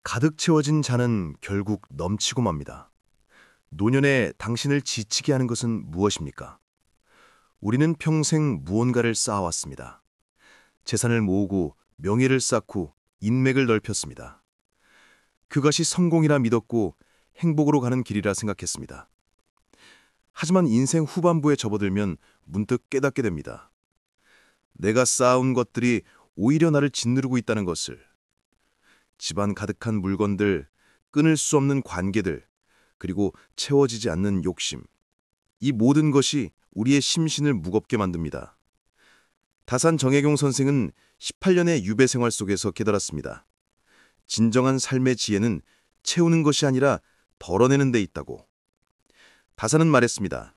가득 채워진 잔은 결국 넘치고 맙니다. 노년에 당신을 지치게 하는 것은 무엇입니까? 우리는 평생 무언가를 쌓아왔습니다. 재산을 모으고 명예를 쌓고 인맥을 넓혔습니다. 그것이 성공이라 믿었고 행복으로 가는 길이라 생각했습니다. 하지만 인생 후반부에 접어들면 문득 깨닫게 됩니다. 내가 쌓아온 것들이 오히려 나를 짓누르고 있다는 것을. 집안 가득한 물건들, 끊을 수 없는 관계들, 그리고 채워지지 않는 욕심. 이 모든 것이 우리의 심신을 무겁게 만듭니다. 다산 정혜경 선생은 18년의 유배 생활 속에서 깨달았습니다. 진정한 삶의 지혜는 채우는 것이 아니라 덜어내는 데 있다고. 다산은 말했습니다.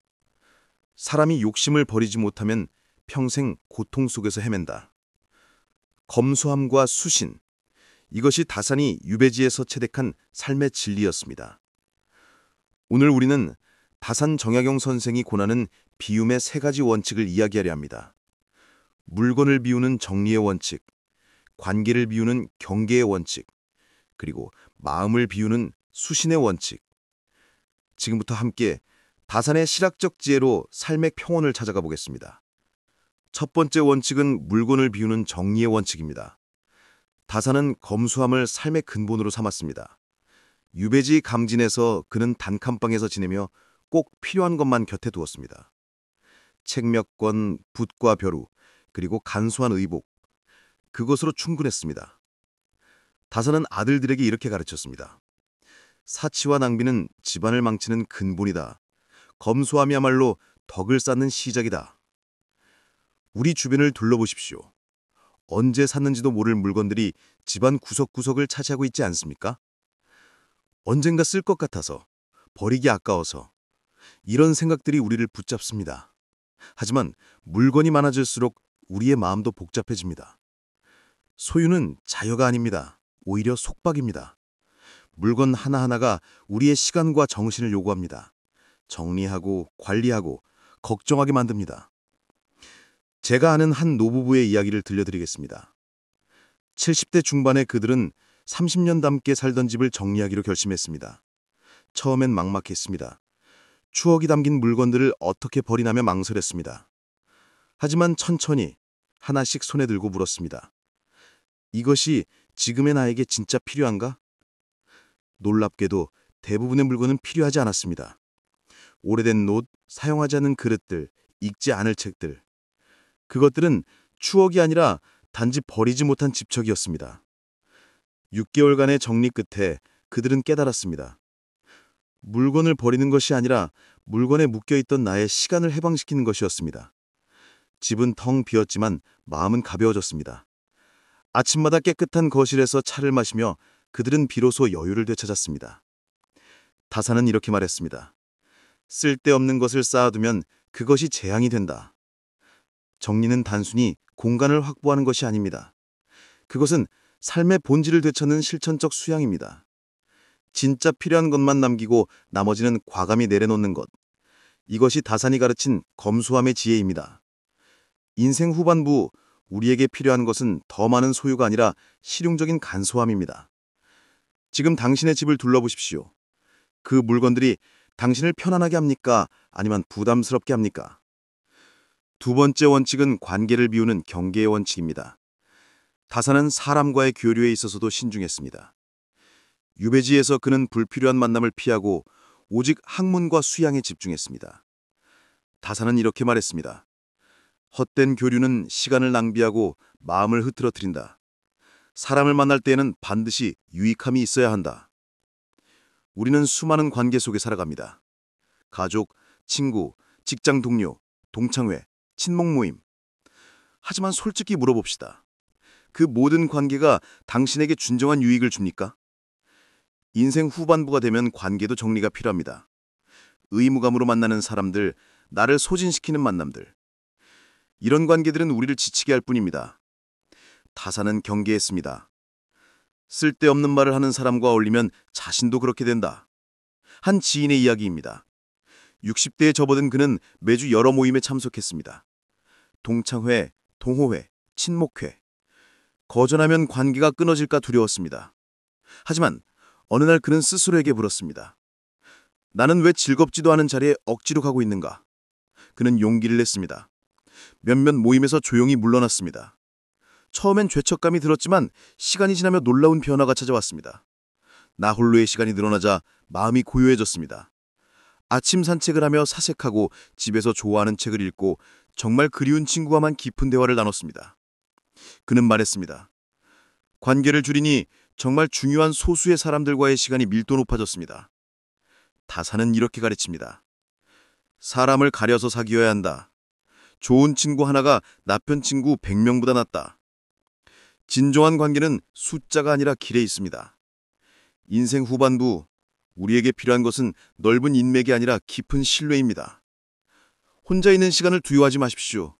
사람이 욕심을 버리지 못하면 평생 고통 속에서 헤맨다. 검소함과 수신, 이것이 다산이 유배지에서 체득한 삶의 진리였습니다. 오늘 우리는 다산 정약용 선생이 권하는 비움의 세 가지 원칙을 이야기하려 합니다. 물건을 비우는 정리의 원칙, 관계를 비우는 경계의 원칙, 그리고 마음을 비우는 수신의 원칙. 지금부터 함께 다산의 실학적 지혜로 삶의 평온을 찾아가 보겠습니다. 첫 번째 원칙은 물건을 비우는 정리의 원칙입니다. 다산은 검소함을 삶의 근본으로 삼았습니다. 유배지 감진에서 그는 단칸방에서 지내며 꼭 필요한 것만 곁에 두었습니다. 책 몇 권, 붓과 벼루, 그리고 간소한 의복. 그것으로 충분했습니다. 다산은 아들들에게 이렇게 가르쳤습니다. 사치와 낭비는 집안을 망치는 근본이다. 검소함이야말로 덕을 쌓는 시작이다. 우리 주변을 둘러보십시오. 언제 샀는지도 모를 물건들이 집안 구석구석을 차지하고 있지 않습니까? 언젠가 쓸 것 같아서, 버리기 아까워서 이런 생각들이 우리를 붙잡습니다. 하지만 물건이 많아질수록 우리의 마음도 복잡해집니다. 소유는 자유가 아닙니다. 오히려 속박입니다. 물건 하나하나가 우리의 시간과 정신을 요구합니다. 정리하고 관리하고 걱정하게 만듭니다. 제가 아는 한 노부부의 이야기를 들려드리겠습니다. 70대 중반의 그들은 30년 남게 살던 집을 정리하기로 결심했습니다. 처음엔 막막했습니다. 추억이 담긴 물건들을 어떻게 버리나며 망설였습니다. 하지만 천천히 하나씩 손에 들고 물었습니다. 이것이 지금의 나에게 진짜 필요한가? 놀랍게도 대부분의 물건은 필요하지 않았습니다. 오래된 옷, 사용하지 않는 그릇들, 읽지 않을 책들. 그것들은 추억이 아니라 단지 버리지 못한 집착이었습니다. 6개월간의 정리 끝에 그들은 깨달았습니다. 물건을 버리는 것이 아니라 물건에 묶여있던 나의 시간을 해방시키는 것이었습니다. 집은 텅 비었지만 마음은 가벼워졌습니다. 아침마다 깨끗한 거실에서 차를 마시며 그들은 비로소 여유를 되찾았습니다. 다산은 이렇게 말했습니다. 쓸데없는 것을 쌓아두면 그것이 재앙이 된다. 정리는 단순히 공간을 확보하는 것이 아닙니다. 그것은 삶의 본질을 되찾는 실천적 수양입니다. 진짜 필요한 것만 남기고 나머지는 과감히 내려놓는 것. 이것이 다산이 가르친 검소함의 지혜입니다. 인생 후반부 우리에게 필요한 것은 더 많은 소유가 아니라 실용적인 간소함입니다. 지금 당신의 집을 둘러보십시오. 그 물건들이 당신을 편안하게 합니까? 아니면 부담스럽게 합니까? 두 번째 원칙은 관계를 비우는 경계의 원칙입니다. 다산은 사람과의 교류에 있어서도 신중했습니다. 유배지에서 그는 불필요한 만남을 피하고 오직 학문과 수양에 집중했습니다. 다산은 이렇게 말했습니다. 헛된 교류는 시간을 낭비하고 마음을 흐트러뜨린다. 사람을 만날 때에는 반드시 유익함이 있어야 한다. 우리는 수많은 관계 속에 살아갑니다. 가족, 친구, 직장 동료, 동창회, 친목 모임. 하지만 솔직히 물어봅시다. 그 모든 관계가 당신에게 진정한 유익을 줍니까? 인생 후반부가 되면 관계도 정리가 필요합니다. 의무감으로 만나는 사람들, 나를 소진시키는 만남들. 이런 관계들은 우리를 지치게 할 뿐입니다. 다산은 경계했습니다. 쓸데없는 말을 하는 사람과 어울리면 자신도 그렇게 된다. 한 지인의 이야기입니다. 60대에 접어든 그는 매주 여러 모임에 참석했습니다. 동창회, 동호회, 친목회. 거절하면 관계가 끊어질까 두려웠습니다. 하지만 어느 날 그는 스스로에게 물었습니다. 나는 왜 즐겁지도 않은 자리에 억지로 가고 있는가? 그는 용기를 냈습니다. 몇몇 모임에서 조용히 물러났습니다. 처음엔 죄책감이 들었지만 시간이 지나며 놀라운 변화가 찾아왔습니다. 나 홀로의 시간이 늘어나자 마음이 고요해졌습니다. 아침 산책을 하며 사색하고 집에서 좋아하는 책을 읽고 정말 그리운 친구와만 깊은 대화를 나눴습니다. 그는 말했습니다. 관계를 줄이니 정말 중요한 소수의 사람들과의 시간이 밀도 높아졌습니다. 다사는 이렇게 가르칩니다. 사람을 가려서 사귀어야 한다. 좋은 친구 하나가 나쁜 친구 100명보다 낫다. 진정한 관계는 숫자가 아니라 길에 있습니다. 인생 후반부, 우리에게 필요한 것은 넓은 인맥이 아니라 깊은 신뢰입니다. 혼자 있는 시간을 두려워하지 마십시오.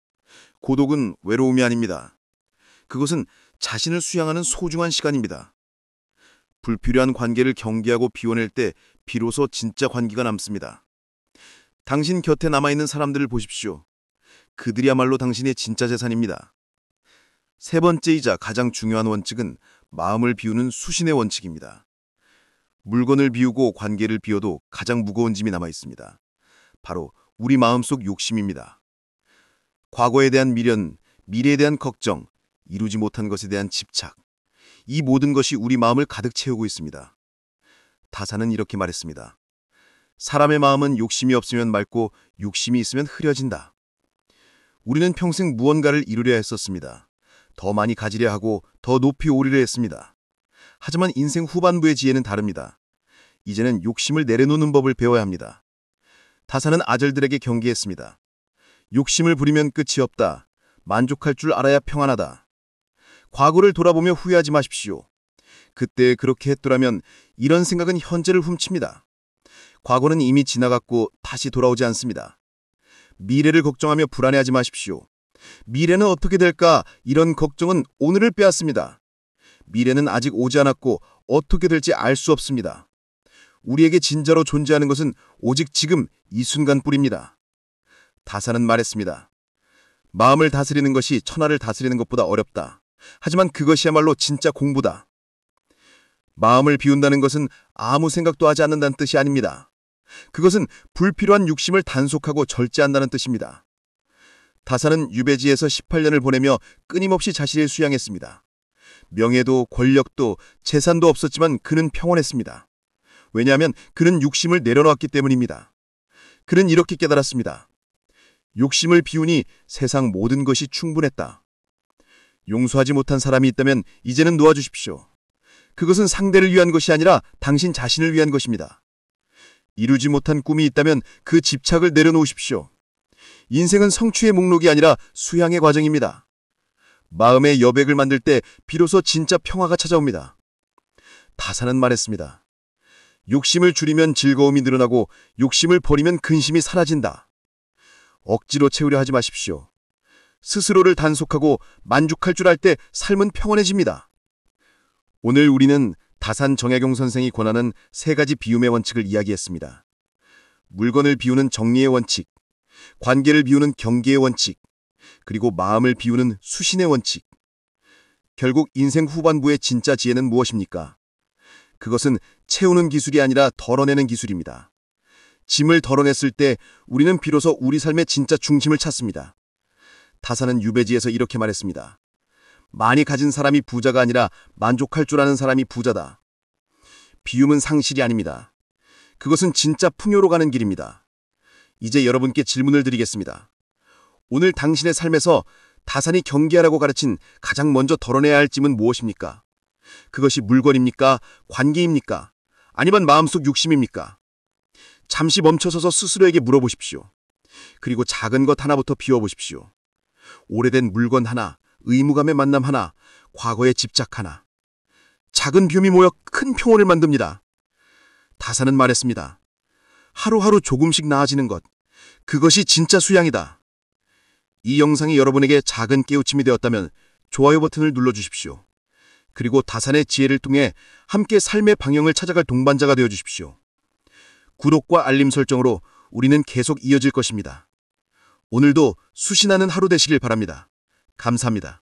고독은 외로움이 아닙니다. 그것은 자신을 수양하는 소중한 시간입니다. 불필요한 관계를 경계하고 비워낼 때 비로소 진짜 관계가 남습니다. 당신 곁에 남아있는 사람들을 보십시오. 그들이야말로 당신의 진짜 재산입니다. 세 번째이자 가장 중요한 원칙은 마음을 비우는 수신의 원칙입니다. 물건을 비우고 관계를 비워도 가장 무거운 짐이 남아있습니다. 바로 우리 마음속 욕심입니다. 과거에 대한 미련, 미래에 대한 걱정, 이루지 못한 것에 대한 집착, 이 모든 것이 우리 마음을 가득 채우고 있습니다. 다사는 이렇게 말했습니다. 사람의 마음은 욕심이 없으면 맑고 욕심이 있으면 흐려진다. 우리는 평생 무언가를 이루려 했었습니다. 더 많이 가지려 하고 더 높이 오르려 했습니다. 하지만 인생 후반부의 지혜는 다릅니다. 이제는 욕심을 내려놓는 법을 배워야 합니다. 다사는 아들들에게 경계했습니다. 욕심을 부리면 끝이 없다. 만족할 줄 알아야 평안하다. 과거를 돌아보며 후회하지 마십시오. 그때 그렇게 했더라면 이런 생각은 현재를 훔칩니다. 과거는 이미 지나갔고 다시 돌아오지 않습니다. 미래를 걱정하며 불안해하지 마십시오. 미래는 어떻게 될까? 이런 걱정은 오늘을 빼앗습니다. 미래는 아직 오지 않았고 어떻게 될지 알 수 없습니다. 우리에게 진짜로 존재하는 것은 오직 지금 이 순간뿐입니다. 다사는 말했습니다. 마음을 다스리는 것이 천하를 다스리는 것보다 어렵다. 하지만 그것이야말로 진짜 공부다. 마음을 비운다는 것은 아무 생각도 하지 않는다는 뜻이 아닙니다. 그것은 불필요한 욕심을 단속하고 절제한다는 뜻입니다. 다사는 유배지에서 18년을 보내며 끊임없이 자신을 수양했습니다. 명예도 권력도 재산도 없었지만 그는 평온했습니다. 왜냐하면 그는 욕심을 내려놓았기 때문입니다. 그는 이렇게 깨달았습니다. 욕심을 비우니 세상 모든 것이 충분했다. 용서하지 못한 사람이 있다면 이제는 놓아주십시오. 그것은 상대를 위한 것이 아니라 당신 자신을 위한 것입니다. 이루지 못한 꿈이 있다면 그 집착을 내려놓으십시오. 인생은 성취의 목록이 아니라 수양의 과정입니다. 마음의 여백을 만들 때 비로소 진짜 평화가 찾아옵니다. 다사는 말했습니다. 욕심을 줄이면 즐거움이 늘어나고 욕심을 버리면 근심이 사라진다. 억지로 채우려 하지 마십시오. 스스로를 단속하고 만족할 줄 알 때 삶은 평온해집니다. 오늘 우리는 다산 정약용 선생이 권하는 세 가지 비움의 원칙을 이야기했습니다. 물건을 비우는 정리의 원칙, 관계를 비우는 경계의 원칙, 그리고 마음을 비우는 수신의 원칙. 결국 인생 후반부의 진짜 지혜는 무엇입니까? 그것은 채우는 기술이 아니라 덜어내는 기술입니다. 짐을 덜어냈을 때 우리는 비로소 우리 삶의 진짜 중심을 찾습니다. 다사는 유배지에서 이렇게 말했습니다. 많이 가진 사람이 부자가 아니라 만족할 줄 아는 사람이 부자다. 비움은 상실이 아닙니다. 그것은 진짜 풍요로 가는 길입니다. 이제 여러분께 질문을 드리겠습니다. 오늘 당신의 삶에서 다산이 경계하라고 가르친 가장 먼저 덜어내야 할 짐은 무엇입니까? 그것이 물건입니까? 관계입니까? 아니면 마음속 욕심입니까? 잠시 멈춰서서 스스로에게 물어보십시오. 그리고 작은 것 하나부터 비워보십시오. 오래된 물건 하나, 의무감의 만남 하나, 과거의 집착 하나. 작은 비움이 모여 큰 평온을 만듭니다. 다사는 말했습니다. 하루하루 조금씩 나아지는 것, 그것이 진짜 수양이다. 이 영상이 여러분에게 작은 깨우침이 되었다면 좋아요 버튼을 눌러주십시오. 그리고 다산의 지혜를 통해 함께 삶의 방향을 찾아갈 동반자가 되어주십시오. 구독과 알림 설정으로 우리는 계속 이어질 것입니다. 오늘도 수신하는 하루 되시길 바랍니다. 감사합니다.